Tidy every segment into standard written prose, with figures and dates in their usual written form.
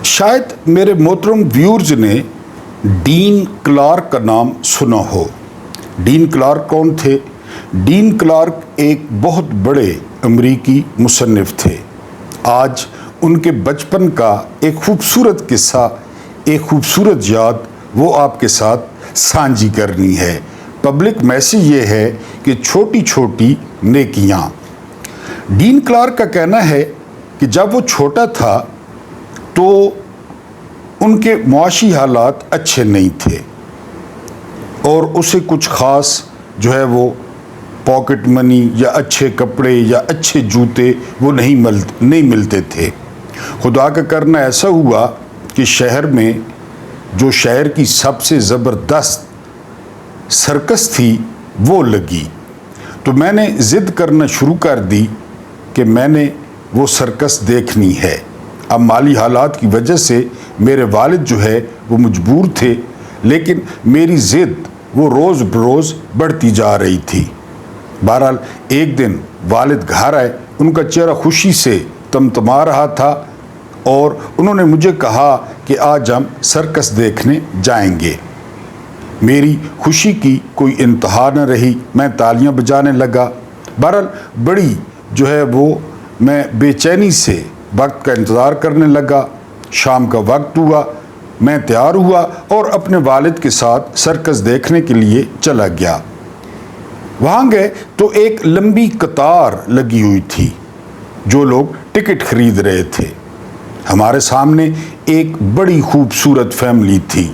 شاید میرے محترم ویورز نے ڈین کلارک کا نام سنا ہو۔ ڈین کلارک کون تھے؟ ڈین کلارک ایک بہت بڑے امریکی مصنف تھے۔ آج ان کے بچپن کا ایک خوبصورت قصہ، ایک خوبصورت یاد وہ آپ کے ساتھ سانجھی کرنی ہے۔ پبلک میسیج یہ ہے کہ چھوٹی چھوٹی نیکیاں۔ ڈین کلارک کا کہنا ہے کہ جب وہ چھوٹا تھا تو ان کے معاشی حالات اچھے نہیں تھے اور اسے کچھ خاص وہ پاکٹ منی یا اچھے کپڑے یا اچھے جوتے وہ نہیں ملتے تھے۔ خدا کا کرنا ایسا ہوا کہ شہر میں جو شہر کی سب سے زبردست سرکس تھی وہ لگی، تو میں نے ضد کرنا شروع کر دی کہ میں نے وہ سرکس دیکھنی ہے۔ اب مالی حالات کی وجہ سے میرے والد وہ مجبور تھے، لیکن میری ضد وہ روز بروز بڑھتی جا رہی تھی۔ بہرحال ایک دن والد گھر آئے، ان کا چہرہ خوشی سے تمتما رہا تھا اور انہوں نے مجھے کہا کہ آج ہم سرکس دیکھنے جائیں گے۔ میری خوشی کی کوئی انتہا نہ رہی، میں تالیاں بجانے لگا۔ بہرحال بڑی میں بے چینی سے وقت کا انتظار کرنے لگا۔ شام کا وقت ہوا، میں تیار ہوا اور اپنے والد کے ساتھ سرکس دیکھنے کے لیے چلا گیا۔ وہاں گئے تو ایک لمبی قطار لگی ہوئی تھی، جو لوگ ٹکٹ خرید رہے تھے۔ ہمارے سامنے ایک بڑی خوبصورت فیملی تھی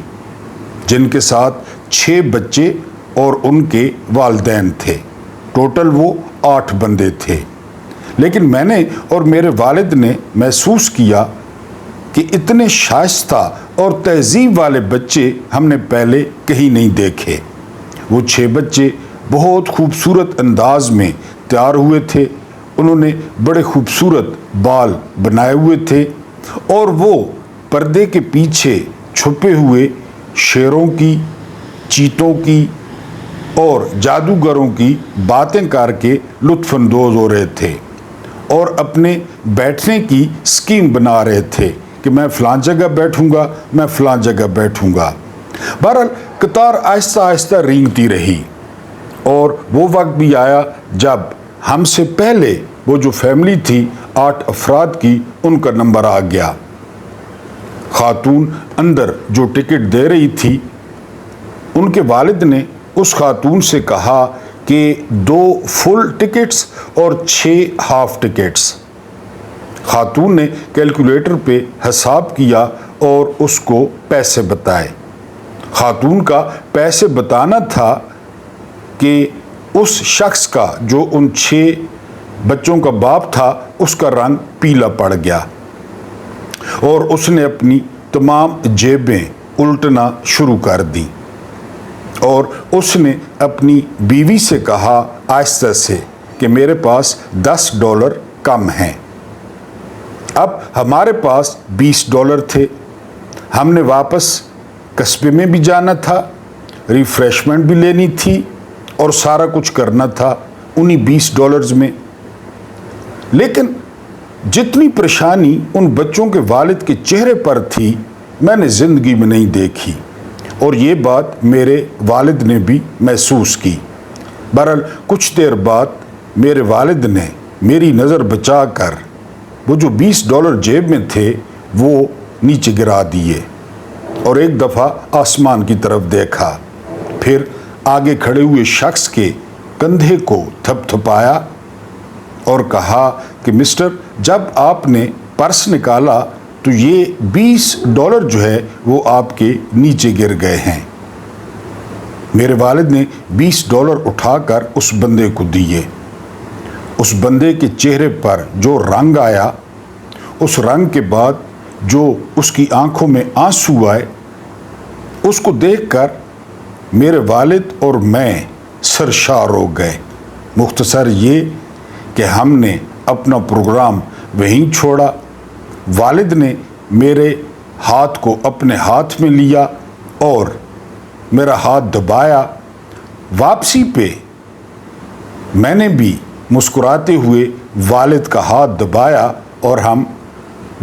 جن کے ساتھ 6 بچے اور ان کے والدین تھے۔ ٹوٹل وہ 8 بندے تھے، لیکن میں نے اور میرے والد نے محسوس کیا کہ اتنے شائستہ اور تہذیب والے بچے ہم نے پہلے کہیں نہیں دیکھے۔ وہ 6 بچے بہت خوبصورت انداز میں تیار ہوئے تھے، انہوں نے بڑے خوبصورت بال بنائے ہوئے تھے اور وہ پردے کے پیچھے چھپے ہوئے شیروں کی، چیتوں کی اور جادوگروں کی باتیں کر کے لطف اندوز ہو رہے تھے اور اپنے بیٹھنے کی سکیم بنا رہے تھے کہ میں فلاں جگہ بیٹھوں گا، میں فلاں جگہ بیٹھوں گا۔ بہرحال قطار آہستہ آہستہ رینگتی رہی اور وہ وقت بھی آیا جب ہم سے پہلے وہ جو فیملی تھی 8 افراد کی، ان کا نمبر آ گیا۔ خاتون اندر جو ٹکٹ دے رہی تھی، ان کے والد نے اس خاتون سے کہا کہ 2 فل ٹکٹس اور 6 ہاف ٹکٹس۔ خاتون نے کیلکولیٹر پہ حساب کیا اور اس کو پیسے بتائے۔ خاتون کا پیسے بتانا تھا کہ اس شخص کا جو ان 6 بچوں کا باپ تھا، اس کا رنگ پیلا پڑ گیا اور اس نے اپنی تمام جیبیں الٹنا شروع کر دی اور اس نے اپنی بیوی سے کہا آہستہ سے کہ میرے پاس $10 کم ہیں۔ اب ہمارے پاس $20 تھے، ہم نے واپس قصبے میں بھی جانا تھا، ریفریشمنٹ بھی لینی تھی اور سارا کچھ کرنا تھا انہی $20 میں۔ لیکن جتنی پریشانی ان بچوں کے والد کے چہرے پر تھی، میں نے زندگی میں نہیں دیکھی اور یہ بات میرے والد نے بھی محسوس کی۔ بہرحال کچھ دیر بعد میرے والد نے میری نظر بچا کر وہ جو $20 جیب میں تھے وہ نیچے گرا دیے اور ایک دفعہ آسمان کی طرف دیکھا، پھر آگے کھڑے ہوئے شخص کے کندھے کو تھپ تھپایا اور کہا کہ مسٹر، جب آپ نے پرس نکالا تو یہ $20 وہ آپ کے نیچے گر گئے ہیں۔ میرے والد نے $20 اٹھا کر اس بندے کو دیے۔ اس بندے کے چہرے پر جو رنگ آیا، اس رنگ کے بعد جو اس کی آنکھوں میں آنسو آئے، اس کو دیکھ کر میرے والد اور میں سرشار ہو گئے۔ مختصر یہ کہ ہم نے اپنا پروگرام وہیں چھوڑا۔ والد نے میرے ہاتھ کو اپنے ہاتھ میں لیا اور میرا ہاتھ دبایا۔ واپسی پہ میں نے بھی مسکراتے ہوئے والد کا ہاتھ دبایا اور ہم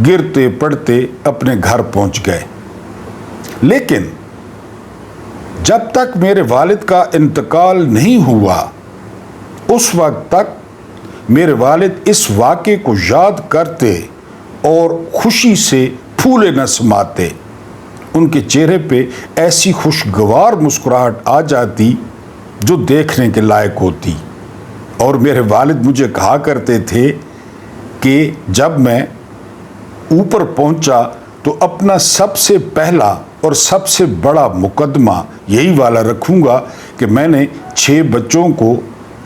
गिरते पड़ते अपने घर पहुंच गए। लेकिन जब तक मेरे वालिद का इंतकाल नहीं हुआ, उस वक्त तक मेरे वालिद इस वाक़े को याद करते और खुशी से फूले न समाते। उनके चेहरे पे ऐसी खुशगवार मुस्कुराहट आ जाती जो देखने के लायक होती। और मेरे वालिद मुझे कहा करते थे कि जब मैं ऊपर पहुंचा तो अपना सबसे पहला और सबसे बड़ा मुकदमा यही वाला रखूंगा कि मैंने 6 बच्चों को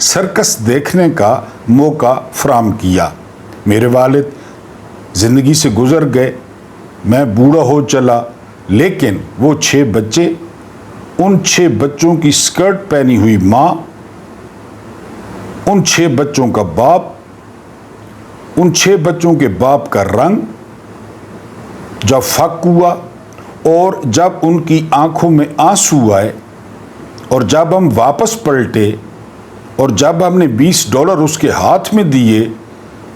सर्कस देखने का मौका फराहम किया। मेरे वालिद ज़िंदगी से गुज़र गए, मैं बूढ़ा हो चला, लेकिन वो 6 बच्चे, उन 6 बच्चों की स्कर्ट पहनी हुई माँ, उन 6 बच्चों का बाप, उन 6 बच्चों के बाप का रंग जब फक हुआ और जब उनकी आंखों में आंसू आए और जब हम वापस पलटे और जब हमने $20 उसके हाथ में दिए,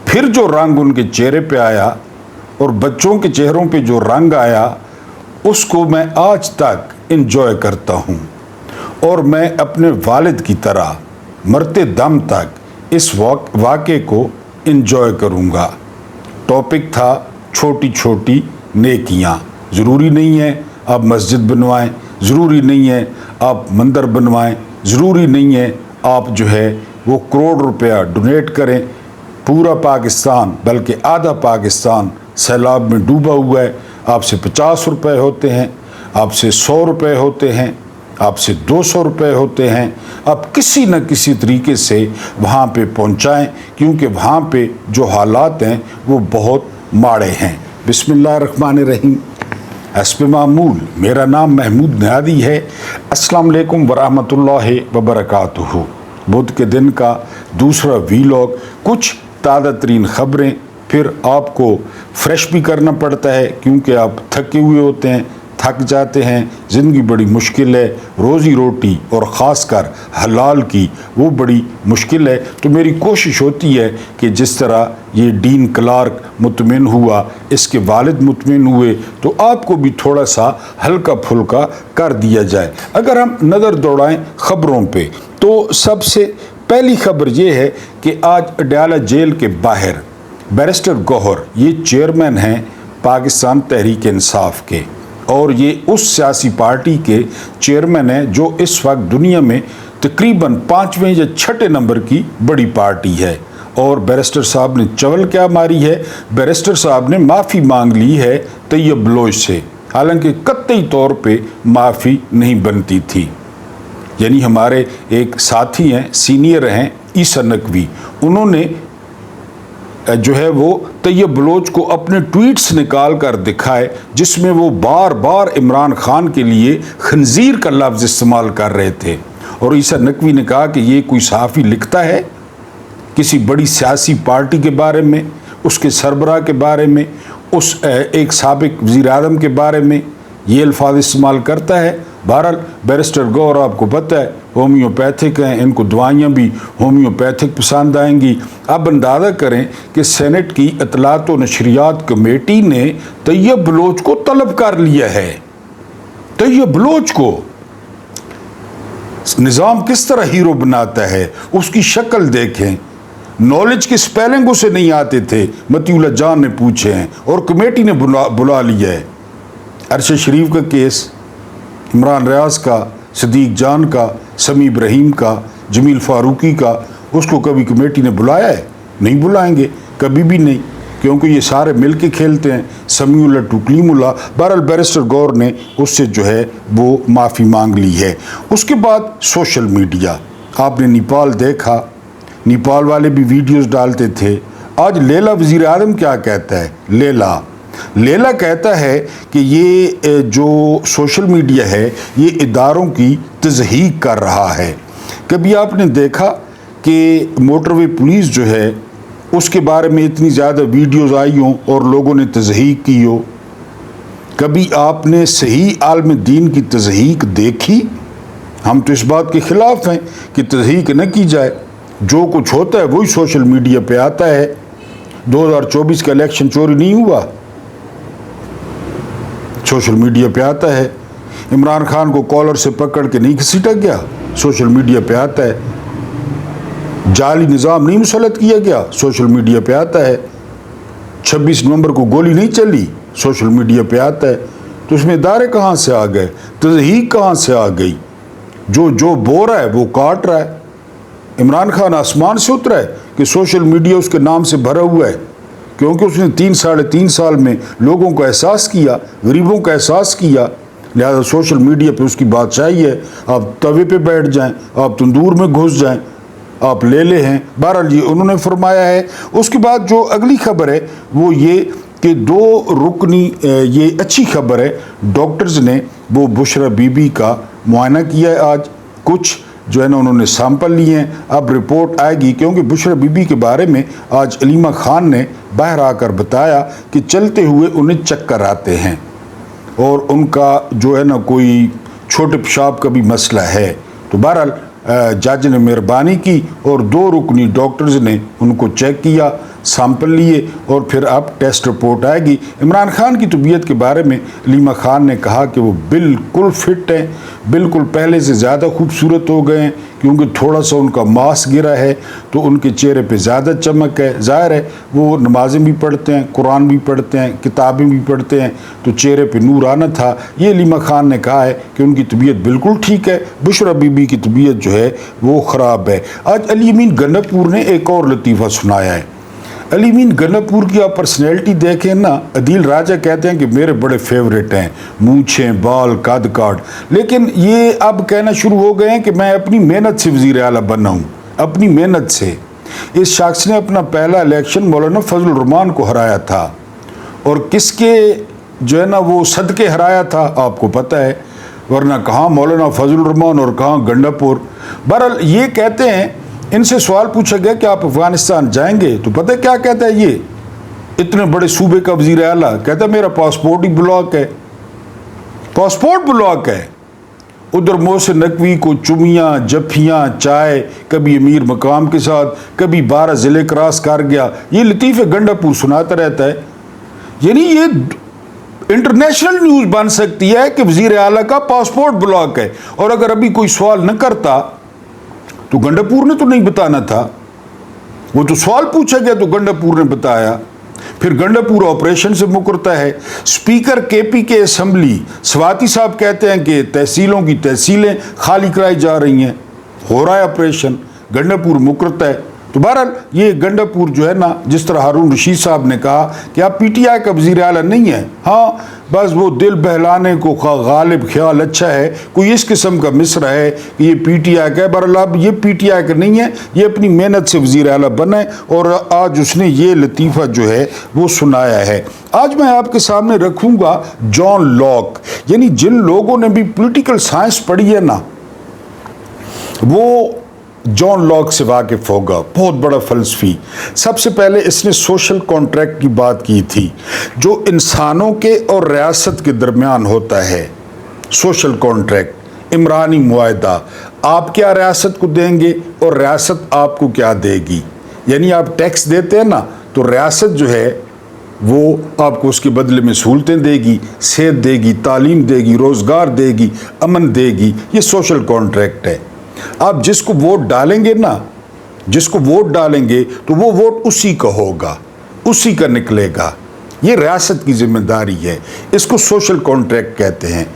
फिर जो रंग उनके चेहरे पे आया और बच्चों के चेहरों पे जो रंग आया, उसको मैं आज तक एंजॉय करता हूँ। और मैं अपने वालिद की तरह मरते दम तक इस वाक़े को एंजॉय करूँगा। टॉपिक था छोटी छोटी नेकियां। ज़रूरी नहीं है आप मस्जिद बनवाएं, ज़रूरी नहीं है आप मंदिर बनवाएं, ज़रूरी नहीं है आप जो है वो करोड़ रुपया डोनेट करें। पूरा पाकिस्तान बल्कि आधा पाकिस्तान सैलाब में डूबा हुआ है। आपसे 50 रुपये होते हैं, आपसे 100 रुपये होते हैं, आपसे 200 रुपये होते हैं। आप किसी न किसी तरीके से वहाँ पे पहुँचाएँ, क्योंकि वहाँ पे जो हालात हैं वो बहुत माड़े हैं। बिस्मिल्लाहिर्रहमानिर्रहीम। हस्ब मामूल मेरा नाम महमूद नियादी है। अस्सलाम वालेकुम वरहमतुल्लाहि वबरकातुहू। बुध के दिन का दूसरा वीलॉग, कुछ ताज़ा तरीन ख़बरें, फिर आपको फ्रेश भी करना पड़ता है क्योंकि आप थके हुए होते हैं, थक जाते हैं। ज़िंदगी बड़ी मुश्किल है, रोज़ी रोटी और ख़ासकर हलाल की वो बड़ी मुश्किल है। तो मेरी कोशिश होती है कि जिस तरह ये डीन क्लार्क मुतमिन हुआ, इसके वालिद मुतमिन हुए, तो आपको भी थोड़ा सा हल्का फुल्का कर दिया जाए। अगर हम नज़र दौड़ाएं ख़बरों पे, तो सबसे पहली खबर ये है कि आज अडयाला जेल के बाहर बैरिस्टर गौहर, ये चेयरमैन हैं पाकिस्तान तहरीक इंसाफ के, और ये उस सियासी पार्टी के चेयरमैन हैं जो इस वक्त दुनिया में तकरीबन 5वें या 6ठे नंबर की बड़ी पार्टी है। और बैरिस्टर साहब ने चवल क्या मारी है, बैरिस्टर साहब ने माफ़ी मांग ली है तैयब बलोच से, हालांकि कतई तौर पे माफ़ी नहीं बनती थी। यानी हमारे एक साथी हैं, सीनियर हैं, ईसा नकवी, उन्होंने जो है वो तैयब बलोच को अपने ट्वीट्स निकाल कर दिखाए जिसमें वो बार बार इमरान खान के लिए खंजीर का लफ्ज़ इस्तेमाल कर रहे थे। और ईसा नकवी ने कहा कि ये कोई सहाफ़ी लिखता है किसी बड़ी सियासी पार्टी के बारे में, उसके सरबराह के बारे में, उस एक साबिक वज़ीर आज़म के बारे में ये अल्फाज इस्तेमाल करता है। बहरहाल बैरिस्टर गौहर आपको पता है होम्योपैथिक हैं, इनको दवाइयाँ भी होम्योपैथिक पसंद आएंगी। अब अंदाज़ा करें कि सेनेट की इत्तलात व नशरियात कमेटी ने तैयब बलोच को तलब कर लिया है। तैयब बलोच को निज़ाम किस तरह हीरो बनाता है, उसकी शक्ल देखें। नॉलेज के स्पेलिंग उसे नहीं आते थे, मतीउल्लाह जान ने पूछे हैं और कमेटी ने बुला लिया है। अरशद शरीफ का केस, इमरान रियाज का, सदीक जान का, समी इब्राहिम का, जमील फारूकी का, उसको कभी कमेटी ने बुलाया है? नहीं बुलाएंगे, कभी भी नहीं, क्योंकि ये सारे मिल के खेलते हैं, समीउल्लाह टुकलीमुल्लाह। बहरहाल बैरिस्टर गौहर ने उससे जो है वो माफ़ी मांग ली है। उसके बाद सोशल मीडिया, आपने नेपाल देखा, नेपाल वाले भी वीडियोस डालते थे। आज लेला वज़ीर आज़म क्या कहता है, लेला कहता है कि ये जो सोशल मीडिया है ये इदारों की तज़हीक कर रहा है। कभी आपने देखा कि मोटरवे पुलिस जो है उसके बारे में इतनी ज़्यादा वीडियोस आई हों और लोगों ने तज़हीक की हो? कभी आपने सही आलम दीन की तज़हीक देखी? हम तो इस बात के ख़िलाफ़ हैं कि तज़हीक न की जाए। जो कुछ होता है वही सोशल मीडिया पे आता है। 2024 का इलेक्शन चोरी नहीं हुआ, सोशल मीडिया पे आता है। इमरान खान को कॉलर से पकड़ के नहीं घसीटा गया, सोशल मीडिया पे आता है। जाली निज़ाम नहीं मुसलत किया गया, सोशल मीडिया पे आता है। 26 नवंबर को गोली नहीं चली, सोशल मीडिया पे आता है। तो इसमें इदारे कहाँ से आ गए, तज़हीक कहाँ से आ गई? जो बो रहा है वो काट रहा है। इमरान खान आसमान से उतरा है कि सोशल मीडिया उसके नाम से भरा हुआ है, क्योंकि उसने 3-3.5 साल में लोगों को एहसास किया, गरीबों का एहसास किया। लिहाजा सोशल मीडिया पे उसकी बादशाही है। आप तवे पे बैठ जाएं, आप तंदूर में घुस जाएं, आप ले हैं। बहरहाल ये उन्होंने फरमाया है। उसके बाद जो अगली खबर है वो ये कि 2 रुकनी, ये अच्छी खबर है, डॉक्टर्स ने वो बुशरा बीबी का मुआयना किया है आज। कुछ जो है ना उन्होंने सैंपल लिए हैं, अब रिपोर्ट आएगी। क्योंकि बुशरा बीबी के बारे में आज अलीमा खान ने बाहर आकर बताया कि चलते हुए उन्हें चक्कर आते हैं और उनका जो है ना कोई छोटे पेशाब का भी मसला है। तो बहरहाल जज ने मेहरबानी की और 2 रुकनी डॉक्टर्स ने उनको चेक किया, सैंपल लिए और फिर अब टेस्ट रिपोर्ट आएगी। इमरान खान की तबीयत के बारे में अलीमा खान ने कहा कि वो बिल्कुल फिट हैं, बिल्कुल पहले से ज़्यादा खूबसूरत हो गए हैं, क्योंकि थोड़ा सा उनका मास्क गिरा है तो उनके चेहरे पे ज़्यादा चमक है। ज़ाहिर है वो नमाज़ें भी पढ़ते हैं, कुरान भी पढ़ते हैं, किताबें भी पढ़ते हैं, तो चेहरे पे नूर आना था। ये अलीमा खान ने कहा है कि उनकी तबीयत बिल्कुल ठीक है, बुशरा बीबी की तबीयत जो है वो ख़राब है। आज अली अमीन गन्नापुर ने एक और लतीफ़ा सुनाया है। अली अमीन गन्नापुर की आप पर्सनैलिटी देखें ना, अदील राजा कहते हैं कि मेरे बड़े फेवरेट हैं, मूंछें, बाल, कद काट, लेकिन ये अब कहना शुरू हो गए हैं कि मैं अपनी मेहनत से वज़ीर आला बना हूँ, अपनी मेहनत से। इस शख्स ने अपना पहला इलेक्शन मौलाना फजल रहमान को हराया था, और किसके जो है ना वो सदके हराया था आपको पता है, वरना कहाँ मौलाना फजल रहमान और कहाँ गंडापुर। बहरहाल ये कहते हैं, इनसे सवाल पूछा गया कि आप अफगानिस्तान जाएंगे, तो पता है क्या कहता है ये, इतने बड़े सूबे का वज़ीर आला, कहता है मेरा पासपोर्ट ही ब्लॉक है, पासपोर्ट ब्लॉक है। उधर मोहसिन नकवी को चुमियाँ, जफियाँ, चाय, कभी अमीर मकाम के साथ, कभी 12 ज़िले क्रॉस कर गया, ये लतीफ़े गंडापुर सुनाता रहता है। यानी ये इंटरनेशनल न्यूज़ बन सकती है कि वज़ीर आला का पासपोर्ट ब्लॉक है, और अगर अभी कोई सवाल न करता तो गंडापुर ने तो नहीं बताना था, वो तो सवाल पूछा गया तो गंडापुर ने बताया। फिर गंडापुर ऑपरेशन से मुकरता है। स्पीकर केपी के असम्बली स्वाति साहब कहते हैं कि तहसीलों की तहसीलें खाली कराई जा रही हैं, हो रहा है ऑपरेशन, गंडापुर मुकरता है। तो बहरहाल ये गंडापुर जो है ना, जिस तरह हारून रशीद साहब ने कहा कि आप पीटीआई का वज़ीर आला नहीं है, हाँ बस वो दिल बहलाने को गालिब ख्याल अच्छा है, कोई इस किस्म का मिसरा है कि ये पीटीआई का है। बहरहाल अब ये पीटीआई का नहीं है, ये अपनी मेहनत से वज़ीर आला बना है, और आज उसने ये लतीफ़ा जो है वो सुनाया है। आज मैं आपके सामने रखूँगा जॉन लॉक, यानी जिन लोगों ने भी पॉलिटिकल साइंस पढ़ी है ना, वो जॉन लॉक से वाकिफ़ होगा, बहुत बड़ा फ़लसफ़ी। सबसे पहले इसने सोशल कॉन्ट्रैक्ट की बात की थी, जो इंसानों के और रियासत के दरमियान होता है। सोशल कॉन्ट्रैक्ट, इमरानी मुआहदा, आप क्या रियासत को देंगे और रियासत आपको क्या देगी। यानी आप टैक्स देते हैं ना, तो रियासत जो है वो आपको उसके बदले में सहूलतें देगी, सेहत देगी, तालीम देगी, रोज़गार देगी, अमन देगी। ये सोशल कॉन्ट्रैक्ट है। आप जिसको वोट डालेंगे ना, जिसको वोट डालेंगे तो वो वोट उसी का होगा, उसी का निकलेगा। ये रियासत की जिम्मेदारी है, इसको सोशल कॉन्ट्रैक्ट कहते हैं।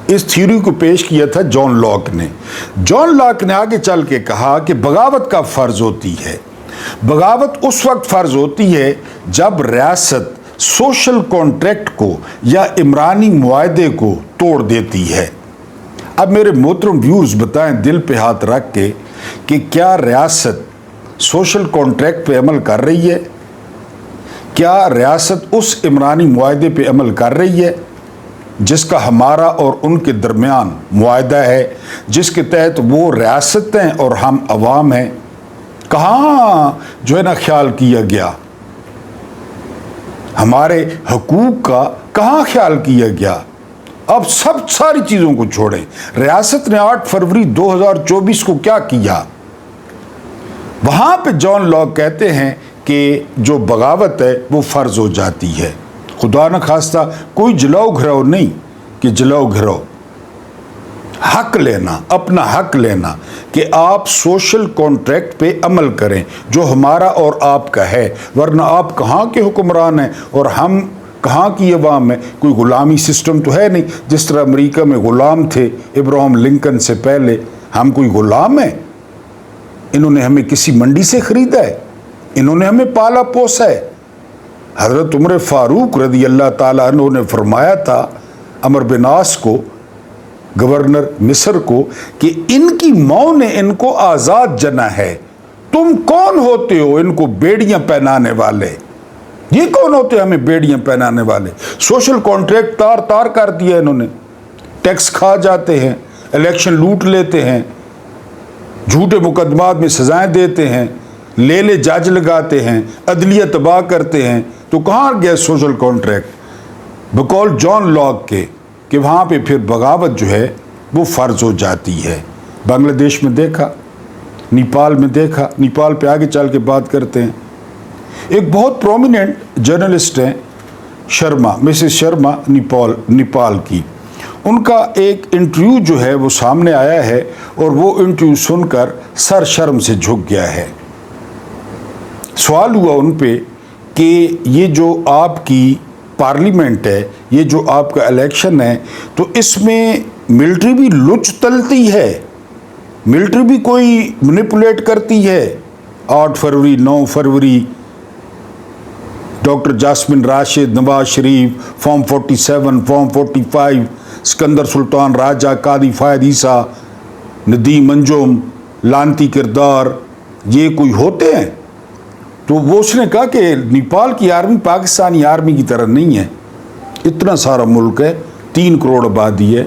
इस थ्योरी को पेश किया था जॉन लॉक ने। जॉन लॉक ने आगे चल के कहा कि बगावत का फ़र्ज होती है, बगावत उस वक्त फ़र्ज होती है जब रियासत सोशल कॉन्ट्रैक्ट को या इमरानी मुआहदे को तोड़ देती है। अब मेरे मोहतरम व्यूअर्स बताएं दिल पे हाथ रख के कि क्या रियासत सोशल कॉन्ट्रैक्ट पे अमल कर रही है? क्या रियासत उस इमरानी मुआहदे पे अमल कर रही है जिसका हमारा और उनके दरमियान मुआहदा है, जिसके तहत वो रियासतें और हम अवाम हैं? कहाँ जो है ना ख्याल किया गया, हमारे हकूक़ का कहाँ ख्याल किया गया? अब सब सारी चीज़ों को छोड़ें, रियासत ने 8 फरवरी 2024 को क्या किया? वहाँ पे जॉन लॉक कहते हैं कि जो बगावत है वो फ़र्ज हो जाती है। खुदा न खास्ता कोई जलाओ घराओ नहीं कि जलाओ घराओ, हक लेना, अपना हक लेना कि आप सोशल कॉन्ट्रैक्ट पे अमल करें जो हमारा और आपका है, वरना आप कहाँ के हुक्मरान हैं और हम कहाँ की अवाम है। कोई ग़ुलामी सिस्टम तो है नहीं, जिस तरह अमेरिका में ग़ुलाम थे इब्राहिम लिंकन से पहले, हम कोई ग़ुलाम हैं? इन्होंने हमें किसी मंडी से ख़रीदा है, इन्होंने हमें पाला पोसा है। हज़रत उमर फ़ारूक रज़ी अल्लाह ताला अन्हु ने फरमाया था अमर बिन आस को, गवर्नर मिस्र को, कि इनकी मौत ने इनको आज़ाद जना है, तुम कौन होते हो इनको बेड़ियां पहनाने वाले? ये कौन होते हैं हमें बेड़ियां पहनाने वाले? सोशल कॉन्ट्रैक्ट तार तार कर दिया इन्होंने। टैक्स खा जाते हैं, इलेक्शन लूट लेते हैं, झूठे मुकदमात में सजाएं देते हैं, ले जज लगाते हैं, अदलिया तबाह करते हैं। तो कहाँ गया सोशल कॉन्ट्रैक्ट? बकौल जॉन लॉक के कि वहाँ पे फिर बगावत जो है वो फ़र्ज हो जाती है। बांग्लादेश में देखा, नेपाल में देखा, नेपाल पे आगे चल के बात करते हैं। एक बहुत प्रोमिनेंट जर्नलिस्ट हैं शर्मा, मिसेस शर्मा, नेपाल की, उनका एक इंटरव्यू जो है वो सामने आया है और वो इंटरव्यू सुनकर सर शर्म से झुक गया है। सवाल हुआ उन पे कि ये जो आपकी पार्लियामेंट है, ये जो आपका इलेक्शन है, तो इसमें मिलिट्री भी लुच तलती है, मिलिट्री भी कोई मैनिपुलेट करती है। 8 फरवरी, 9 फरवरी, doctor jasmine Rashid, Nawaz Sharif, form 47, form 45, Sikandar Sultan Raja, कादी फायद ईसा, नदीम अंजुम, लानती किरदार, ये कोई होते हैं? तो वो उसने कहा कि नेपाल की आर्मी पाकिस्तानी आर्मी की तरह नहीं है, इतना सारा मुल्क है, 3 करोड़ आबादी है।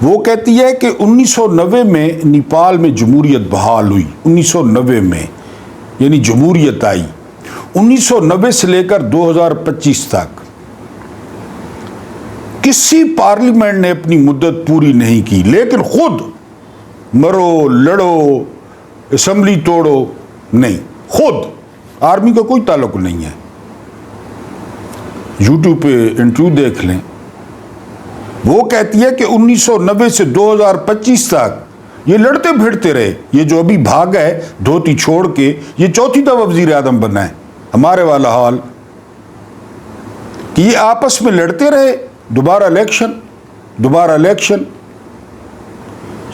वो कहती है कि 1990 में नेपाल में जमहूरियत बहाल हुई, 1990 में यानी जमहूरियत आई। 1990 से लेकर 2025 तक किसी पार्लियामेंट ने अपनी मुद्दत पूरी नहीं की, लेकिन खुद मरो, लड़ो, असेंबली तोड़ो, नहीं, खुद आर्मी का कोई ताल्लुक नहीं है। यूट्यूब पे इंटरव्यू देख लें। वो कहती है कि 1990 से 2025 तक ये लड़ते भिड़ते रहे। ये जो अभी भाग है धोती छोड़ के, ये चौथी दफा वजीर आजम बना है, हमारे वाला हाल कि ये आपस में लड़ते रहे, दोबारा इलेक्शन।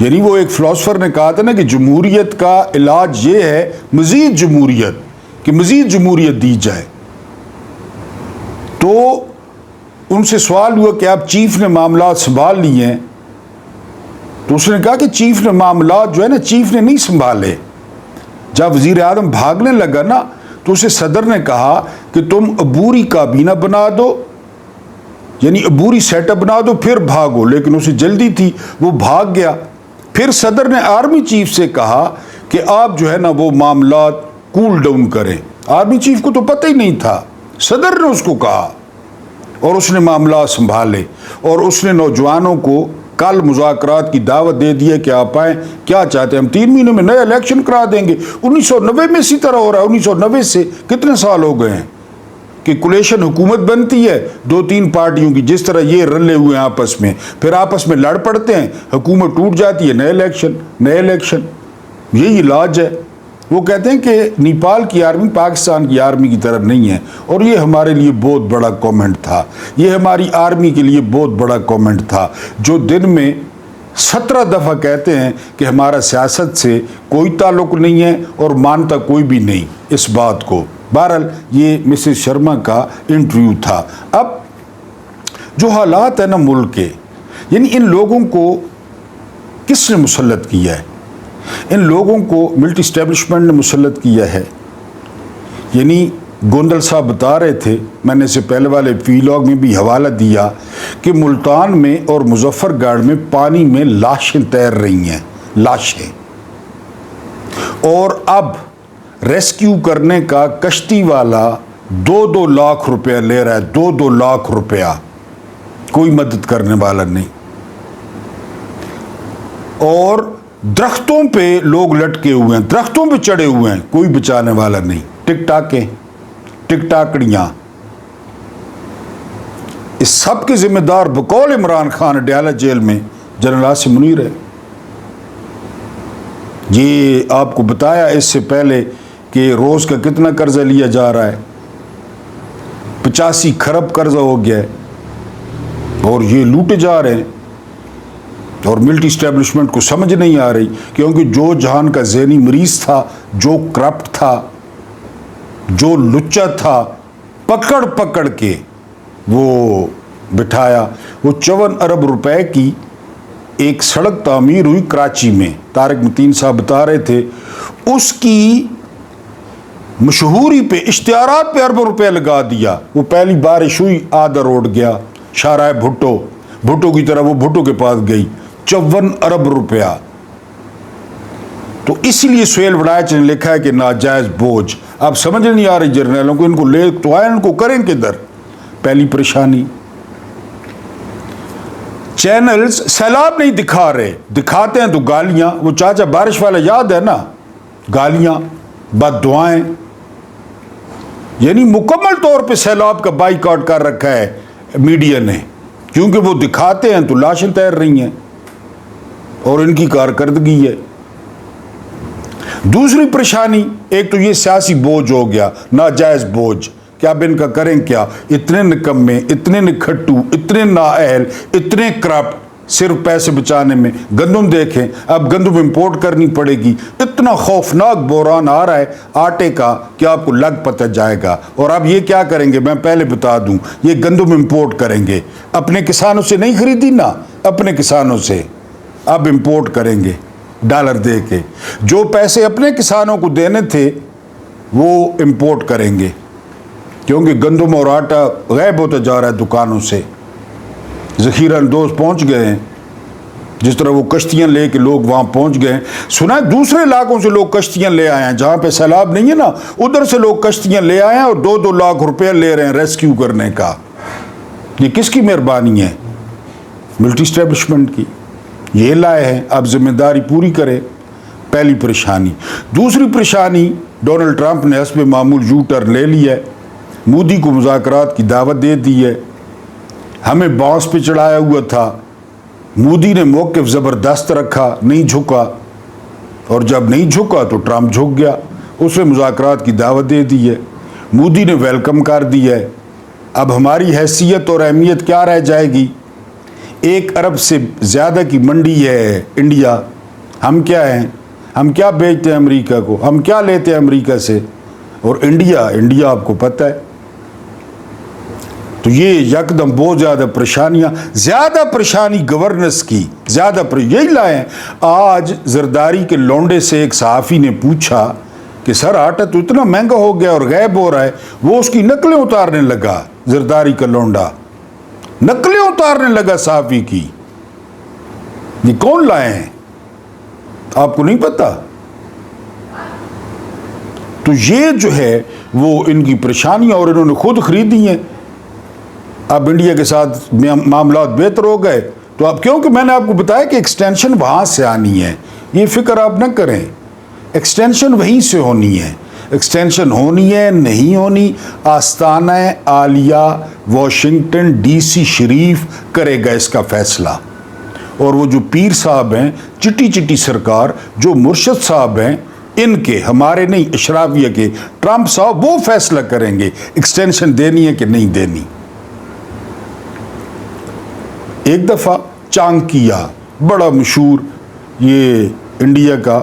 यानी वो एक फिलोसफर ने कहा था ना कि जमहूरियत का इलाज ये है मजीद जमहूरियत, कि मजीद जमहूरियत दी जाए। तो उनसे सवाल हुआ कि आप चीफ ने मामला संभाल लिए हैं, तो उसने कहा कि चीफ ने मामला जो है ना, चीफ ने नहीं संभाले। जब वजीर आजम भागने लगा ना, तो उसे सदर ने कहा कि तुम अबूरी काबीना बना दो, यानी अबूरी सेटअप बना दो, फिर भागो। लेकिन उसे जल्दी थी, वो भाग गया। फिर सदर ने आर्मी चीफ से कहा कि आप जो है ना वो मामला कूल डाउन करें। आर्मी चीफ को तो पता ही नहीं था, सदर ने उसको कहा और उसने मामला संभाले। और उसने नौजवानों को कल मुज़ाकरात की दावत दे दी है कि आप आएँ, क्या चाहते हैं, हम 3 महीनों में नया इलेक्शन करा देंगे। 1990 में इसी तरह हो रहा है। 1990 से कितने साल हो गए हैं कि कोलिशन हुकूमत बनती है 2-3 पार्टियों की, जिस तरह ये रले हुए हैं आपस में, फिर आपस में लड़ पड़ते हैं, हुकूमत टूट जाती है, नए इलेक्शन। यही इलाज है। वो कहते हैं कि नेपाल की आर्मी पाकिस्तान की आर्मी की तरह नहीं है। और ये हमारे लिए बहुत बड़ा कमेंट था, ये हमारी आर्मी के लिए बहुत बड़ा कमेंट था, जो दिन में 17 दफ़ा कहते हैं कि हमारा सियासत से कोई ताल्लुक नहीं है और मानता कोई भी नहीं इस बात को। बहरहाल ये मिसेस शर्मा का इंटरव्यू था। अब जो हालात है ना मुल्क के, यानी इन लोगों को किसने मुसल्लत किया है? इन लोगों को मिलिट्री इस्टेब्लिशमेंट ने मुसल्लत किया है। यानी गोंदल साहब बता रहे थे, मैंने इससे पहले वाले वीलॉग में भी हवाला दिया कि मुल्तान में और मुजफ्फरगढ़ में पानी में लाशें तैर रही हैं, लाशें। और अब रेस्क्यू करने का कश्ती वाला 2-2 लाख रुपया ले रहा है, 2-2 लाख रुपया, कोई मदद करने वाला नहीं। और दरख्तों पे लोग लटके हुए हैं, दरख्तों पे चढ़े हुए हैं, कोई बचाने वाला नहीं। टिकटाकें, टिकटाकड़ियाँ, اس سب کے ذمہ دار بقول عمران خان اڈیالہ جیل میں جنرل عاصم منیر ہے۔ یہ آپ کو بتایا اس سے پہلے کہ روز کا کتنا قرضہ لیا جا رہا ہے، 85 کھرب قرضہ ہو گیا ہے، اور یہ لوٹے جا رہے ہیں، اور ملٹری اسٹیبلشمنٹ کو سمجھ نہیں آ رہی، کیونکہ جو جہان کا ذہنی مریض تھا، جو کرپٹ تھا، جو لچا تھا، پکڑ پکڑ کے وہ بٹھایا۔ وہ 54 ارب روپے کی ایک سڑک تعمیر ہوئی کراچی میں، طارق متین صاحب بتا رہے تھے، اس کی مشہوری پہ، اشتہارات پہ اربوں روپے لگا دیا۔ وہ پہلی بارش ہوئی، آدھا روڈ گیا، شاہراہ بھٹو کی طرح وہ بھٹو کے پاس گئی، 54 ارب روپیہ۔ تو اسی لیے سہیل وڑائچ نے لکھا ہے کہ ناجائز بوجھ۔ اب سمجھ نہیں آ رہی جرنیلوں کو، ان کو لے تو آئے، ان کو کریں کدھر؟ پہلی پریشانی۔ چینلز سیلاب نہیں دکھا رہے، دکھاتے ہیں تو گالیاں۔ وہ چاچا بارش والا یاد ہے نا، گالیاں، بد دعائیں، یعنی مکمل طور پہ سیلاب کا بائیکاٹ کر رکھا ہے میڈیا نے، کیونکہ وہ دکھاتے ہیں تو لاشیں تیر رہی ہیں، اور ان کی کارکردگی ہے۔ دوسری پریشانی، ایک تو یہ سیاسی بوجھ ہو گیا، ناجائز بوجھ، کہ اب ان کا کریں کیا؟ اتنے نکمے، اتنے نکھٹو، اتنے نااہل، اتنے کرپٹ، صرف پیسے بچانے میں۔ گندم دیکھیں، اب گندم امپورٹ کرنی پڑے گی، اتنا خوفناک بحران آ رہا ہے آٹے کا کہ آپ کو لگ پتہ جائے گا۔ اور اب یہ کیا کریں گے، میں پہلے بتا دوں، یہ گندم امپورٹ کریں گے، اپنے کسانوں سے نہیں خریدی نا، اپنے کسانوں سے اب امپورٹ کریں گے ڈالر دے کے۔ جو پیسے اپنے کسانوں کو دینے تھے وہ امپورٹ کریں گے، کیونکہ گندم اور آٹا غائب ہوتا جا رہا ہے دکانوں سے، ذخیرہ اندوز پہنچ گئے ہیں، جس طرح وہ کشتیاں لے کے لوگ وہاں پہنچ گئے ہیں۔ سنا ہے دوسرے علاقوں سے لوگ کشتیاں لے آئے ہیں، جہاں پہ سیلاب نہیں ہے نا، ادھر سے لوگ کشتیاں لے آئے ہیں اور 2-2 لاکھ روپے لے رہے ہیں ریسکیو کرنے کا۔ یہ کس کی مہربانی ہے؟ ملٹری اسٹیبلشمنٹ کی۔ یہ لائے ہیں، اب ذمہ داری پوری کرے۔ پہلی پریشانی۔ دوسری پریشانی، ڈونلڈ ٹرمپ نے حسب معمول یو ٹرن لے لیا ہے، مودی کو مذاکرات کی دعوت دے دی ہے، ہمیں بانس پہ چڑھایا ہوا تھا، مودی نے موقف زبردست رکھا، نہیں جھکا، اور جب نہیں جھکا تو ٹرمپ جھک گیا، اس نے مذاکرات کی دعوت دے دی ہے، مودی نے ویلکم کر دی ہے۔ اب ہماری حیثیت اور اہمیت کیا رہ جائے گی؟ 1 ارب سے زیادہ کی منڈی ہے انڈیا، ہم کیا ہیں؟ ہم کیا بیچتے ہیں امریکہ کو؟ ہم کیا لیتے ہیں امریکہ سے؟ اور انڈیا آپ کو پتہ ہے۔ تو یہ یکدم بہت زیادہ پریشانی گورننس کی، یہی لائے ہیں۔ آج زرداری کے لونڈے سے ایک صحافی نے پوچھا کہ سر آٹا تو اتنا مہنگا ہو گیا اور غائب ہو رہا ہے، وہ اس کی نقلیں اتارنے لگا، زرداری کا لونڈا نقلیں اتارنے لگا صحافی کی۔ یہ کون لائے ہیں؟ آپ کو نہیں پتا؟ تو یہ جو ہے وہ ان کی پریشانیاں، اور انہوں نے خود خریدی ہیں۔ اب انڈیا کے ساتھ معاملات بہتر ہو گئے تو اب، کیونکہ میں نے آپ کو بتایا کہ ایکسٹینشن وہاں سے آنی ہے، یہ فکر آپ نہ کریں، ایکسٹینشن وہیں سے ہونی ہے۔ ایکسٹینشن ہونی ہے نہیں ہونی، آستانہ عالیہ واشنگٹن ڈی سی شریف کرے گا اس کا فیصلہ، اور وہ جو پیر صاحب ہیں، چٹی سرکار، جو مرشد صاحب ہیں، ان کے، ہمارے نہیں، اشرافیہ کے، ٹرمپ صاحب وہ فیصلہ کریں گے ایکسٹینشن دینی ہے کہ نہیں دینی۔ ایک دفعہ چانکیہ، بڑا مشہور یہ انڈیا کا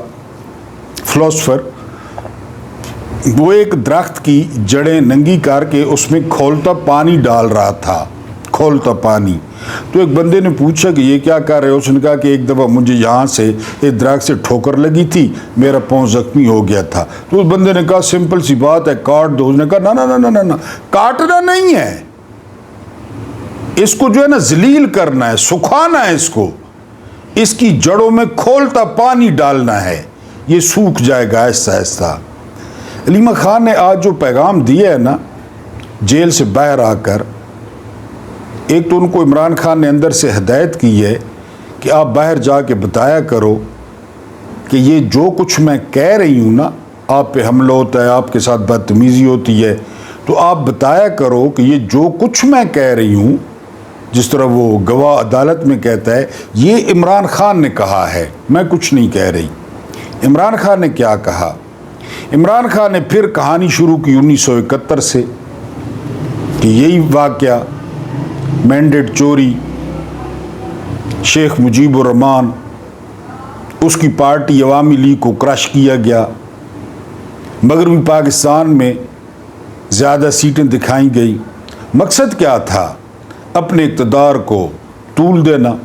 فلاسفر، وہ ایک درخت کی جڑیں ننگی کر کے اس میں کھولتا پانی ڈال رہا تھا، کھولتا پانی۔ تو ایک بندے نے پوچھا کہ یہ کیا کر رہے ہو؟ اس نے کہا کہ ایک دفعہ مجھے یہاں سے ایک درخت سے ٹھوکر لگی تھی، میرا پاؤں زخمی ہو گیا تھا۔ تو اس بندے نے کہا سمپل سی بات ہے، کاٹ دو۔ اس نے کہا نہ، کاٹنا نہیں ہے، اس کو جو ہے نا ذلیل کرنا ہے، سکھانا ہے اس کو، اس کی جڑوں میں کھولتا پانی ڈالنا ہے، یہ سوکھ جائے گا آہستہ آہستہ۔ علیمہ خان نے آج جو پیغام دیا ہے نا جیل سے باہر آ کر، ایک تو ان کو عمران خان نے اندر سے ہدایت کی ہے کہ آپ باہر جا کے بتایا کرو کہ یہ جو کچھ میں کہہ رہی ہوں نا، آپ پہ حملہ ہوتا ہے، آپ کے ساتھ بدتمیزی ہوتی ہے، تو آپ بتایا کرو کہ یہ جو کچھ میں کہہ رہی ہوں جس طرح وہ گواہ عدالت میں کہتا ہے، یہ عمران خان نے کہا ہے، میں کچھ نہیں کہہ رہی۔ عمران خان نے کیا کہا؟ عمران خان نے پھر کہانی شروع کی 1971 سے کہ یہی واقعہ مینڈیٹ چوری، شیخ مجیب الرحمان، اس کی پارٹی عوامی لیگ کو کرش کیا گیا، مغربی پاکستان میں زیادہ سیٹیں دکھائی گئی۔ مقصد کیا تھا؟ اپنے اقتدار کو طول دینا،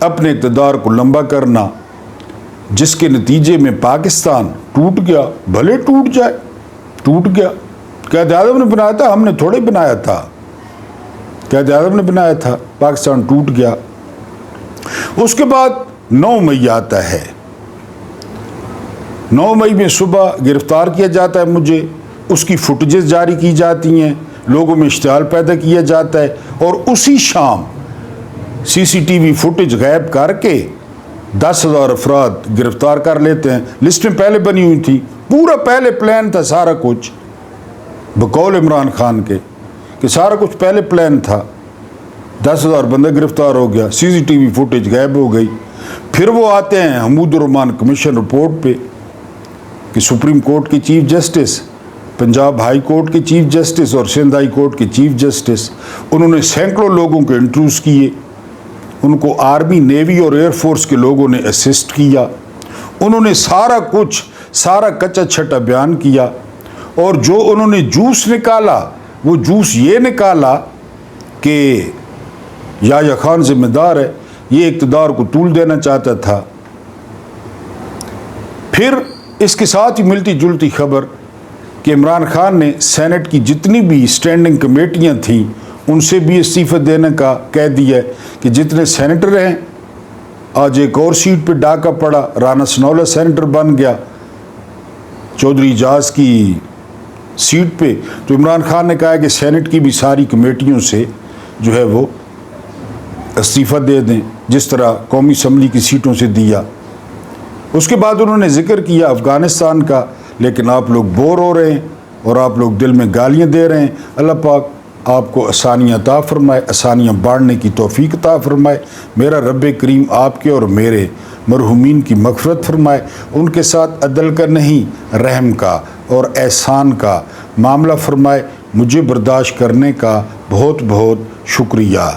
اپنے اقتدار کو لمبا کرنا، جس کے نتیجے میں پاکستان ٹوٹ گیا۔ بھلے ٹوٹ جائے، ٹوٹ گیا۔ قائد اعظم نے بنایا تھا، ہم نے تھوڑے بنایا تھا، قائد اعظم نے بنایا تھا، پاکستان ٹوٹ گیا۔ اس کے بعد 9 مئی آتا ہے، 9 مئی میں صبح گرفتار کیا جاتا ہے مجھے، اس کی فوٹیجز جاری کی جاتی ہیں، لوگوں میں اشتعال پیدا کیا جاتا ہے، اور اسی شام سی سی ٹی وی فوٹیج غائب کر کے 10,000 افراد گرفتار کر لیتے ہیں۔ لسٹیں پہلے بنی ہوئی تھی، پورا پہلے پلان تھا سارا کچھ، بقول عمران خان کے کہ سارا کچھ پہلے پلان تھا۔ 10,000 بندہ گرفتار ہو گیا، سی سی ٹی وی فوٹیج غائب ہو گئی۔ پھر وہ آتے ہیں حمود الرحمان کمیشن رپورٹ پہ کہ سپریم کورٹ کے chief justice, Punjab high court کے چیف جسٹس اور سندھ ہائی کورٹ کے چیف جسٹس، انہوں نے سینکڑوں لوگوں کے انٹرویوز کیے، ان کو آرمی، نیوی اور ایئر فورس کے لوگوں نے اسسٹ کیا، انہوں نے سارا کچھ، سارا کچا چھٹا بیان کیا، اور جو انہوں نے جوس نکالا وہ جوس یہ نکالا کہ یحییٰ خان ذمہ دار ہے، یہ اقتدار کو طول دینا چاہتا تھا۔ پھر اس کے ساتھ ہی ملتی جلتی خبر کہ عمران خان نے سینٹ کی جتنی بھی اسٹینڈنگ کمیٹیاں تھیں ان سے بھی استعفیٰ دینے کا کہہ دیا کہ جتنے سینیٹر ہیں، آج ایک اور سیٹ پہ ڈاکہ پڑا، رانا سنولا سینیٹر بن گیا چودھری اعجاز کی سیٹ پہ، تو عمران خان نے کہا کہ سینٹ کی بھی ساری کمیٹیوں سے جو ہے وہ استعفیٰ دے دیں، جس طرح قومی اسمبلی کی سیٹوں سے دیا۔ اس کے بعد انہوں نے ذکر کیا افغانستان کا، لیکن آپ لوگ بور ہو رہے ہیں اور آپ لوگ دل میں گالیاں دے رہے ہیں۔ اللہ پاک آپ کو آسانیاں عطا فرمائے، آسانیاں بانٹنے کی توفیق عطا فرمائے۔ میرا رب کریم آپ کے اور میرے مرحومین کی مغفرت فرمائے، ان کے ساتھ عدل کا نہیں رحم کا اور احسان کا معاملہ فرمائے۔ مجھے برداشت کرنے کا بہت بہت شکریہ۔